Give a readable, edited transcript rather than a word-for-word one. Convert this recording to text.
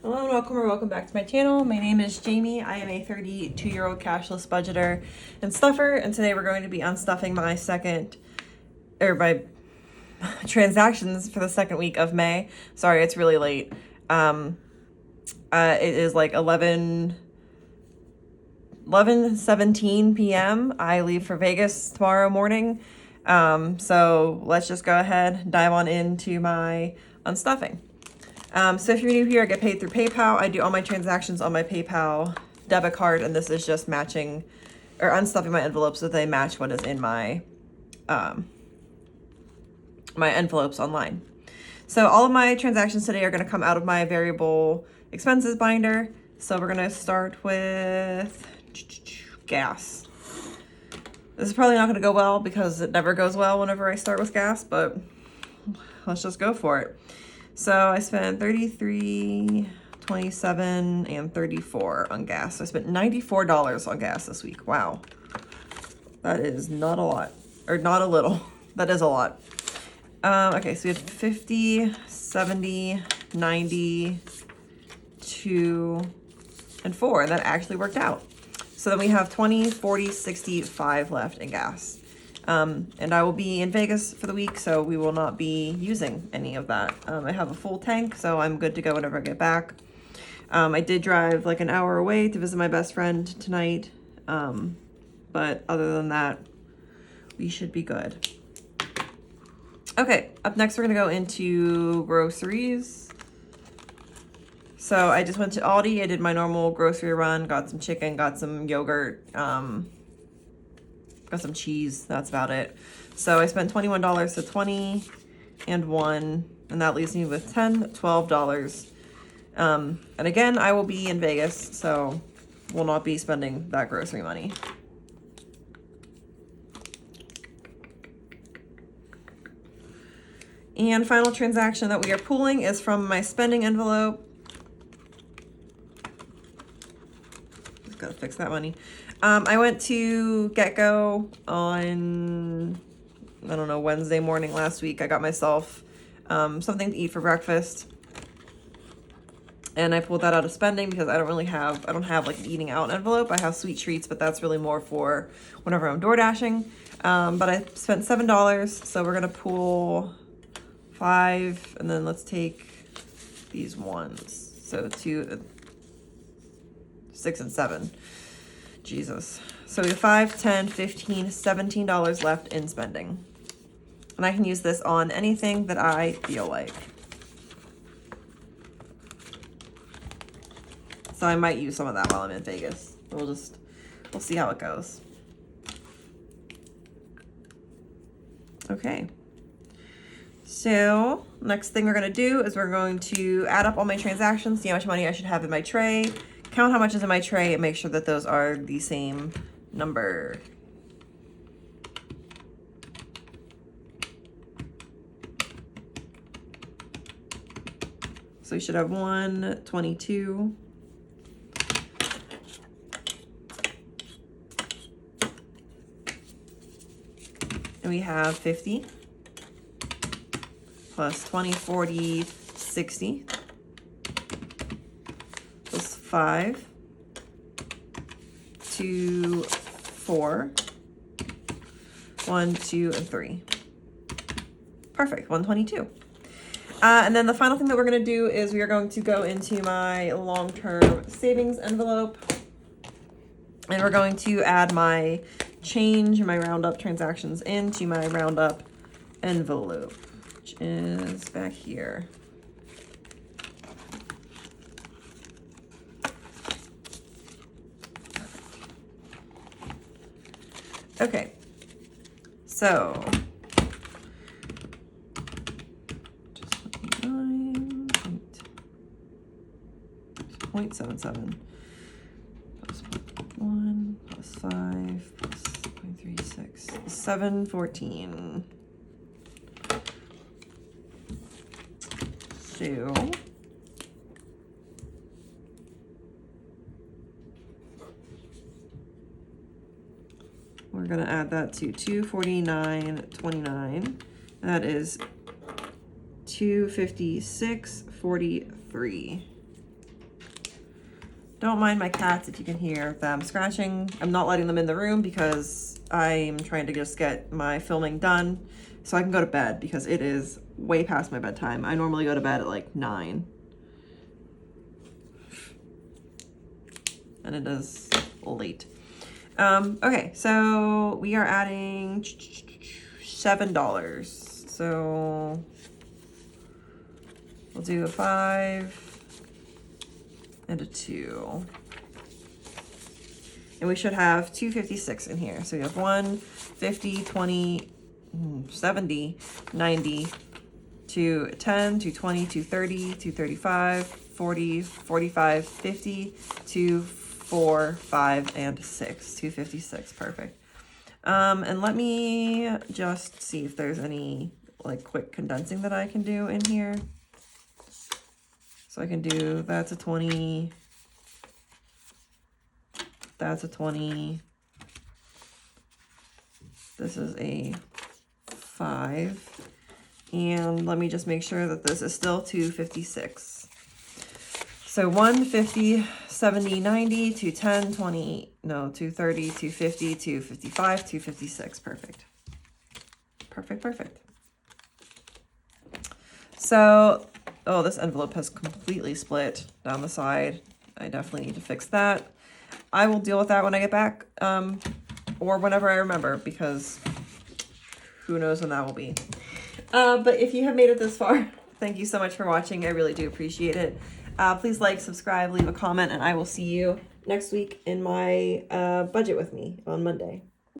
Hello and welcome or welcome back to my channel. My name is Jamie. I am a 32-year-old cashless budgeter and stuffer, and today we're going to be unstuffing my transactions for the second week of May. Sorry, it's really late. It is like 11:17 p.m. I leave for Vegas tomorrow morning. So let's just go ahead and dive on into my unstuffing. So if you're new here, I get paid through PayPal. I do all my transactions on my PayPal debit card, and this is just matching or unstuffing my envelopes so they match what is in my my envelopes online. So all of my transactions today are going to come out of my variable expenses binder. So we're going to start with gas. This is probably not going to go well because it never goes well whenever I start with gas, but let's just go for it. So I spent $33, $27, and $34 on gas. So I spent $94 on gas this week. Wow. That is not a lot. Or not a little. That is a lot. Okay, so we had 50, 70, 90, 2, and 4. And that actually worked out. So then we have 20, 40, 65 left in gas. And I will be in Vegas for the week, so we will not be using any of that. I have a full tank, so I'm good to go whenever I get back. I did drive like an hour away to visit my best friend tonight. But other than that, we should be good. Okay, up next we're gonna go into groceries. So I just went to Aldi, I did my normal grocery run, got some chicken, got some yogurt, got some cheese, that's about it. So I spent $21, so 20 and 1, and that leaves me with $10, $12. And again, I will be in Vegas, so will not be spending that grocery money. And final transaction that we are pulling is from my spending envelope. Just gotta fix that money. I went to GetGo on, I don't know, Wednesday morning last week. I got myself something to eat for breakfast. And I pulled that out of spending because I don't have like an eating out envelope. I have sweet treats, but that's really more for whenever I'm door dashing. But I spent $7, so we're gonna pull 5, and then let's take these ones. So 2, 6, and 7. Jesus. So we have 5, 10, 15, $17 left in spending. And I can use this on anything that I feel like. So I might use some of that while I'm in Vegas. We'll see how it goes. Okay. So next thing we're gonna do is we're going to add up all my transactions, see how much money I should have in my tray, count how much is in my tray, and make sure that those are the same number. So we should have 122. And we have 50. Plus 20, 40, 60. Plus 5. 2, 4. 1, 2, and 3. Perfect, 122. And then the final thing that we're gonna do is we are going to go into my long-term savings envelope. And we're going to add my change, my roundup transactions into my roundup envelope, which is back here. Okay, so just 0.77 plus 1 plus 5 plus 0.36, 714. So we're gonna add that to 249.29. That is 256.43. Don't mind my cats if you can hear them scratching. I'm not letting them in the room because I'm trying to just get my filming done so I can go to bed because it is way past my bedtime. I normally go to bed at like 9. And it is late. Okay, so we are adding $7. So we'll do a 5 and a 2. And we should have 256 in here. So we have 1, 50, 20, 70, 90, 210, 220, 230, 235, 40, 45, 50, 2, 4, 5, and 6. 256, perfect. And let me just see if there's any like quick condensing that I can do in here. So I can do, that's a 20, that's a 20, this is a 5, and let me just make sure that this is still 256. So 150, 70, 90, 210, 20, no, 230, 250, 255, 256, perfect. Perfect, perfect. So, oh, this envelope has completely split down the side. I definitely need to fix that. I will deal with that when I get back, or whenever I remember, because who knows when that will be. But if you have made it this far, thank you so much for watching. I really do appreciate it. Please like, subscribe, leave a comment, and I will see you next week in my budget with me on Monday.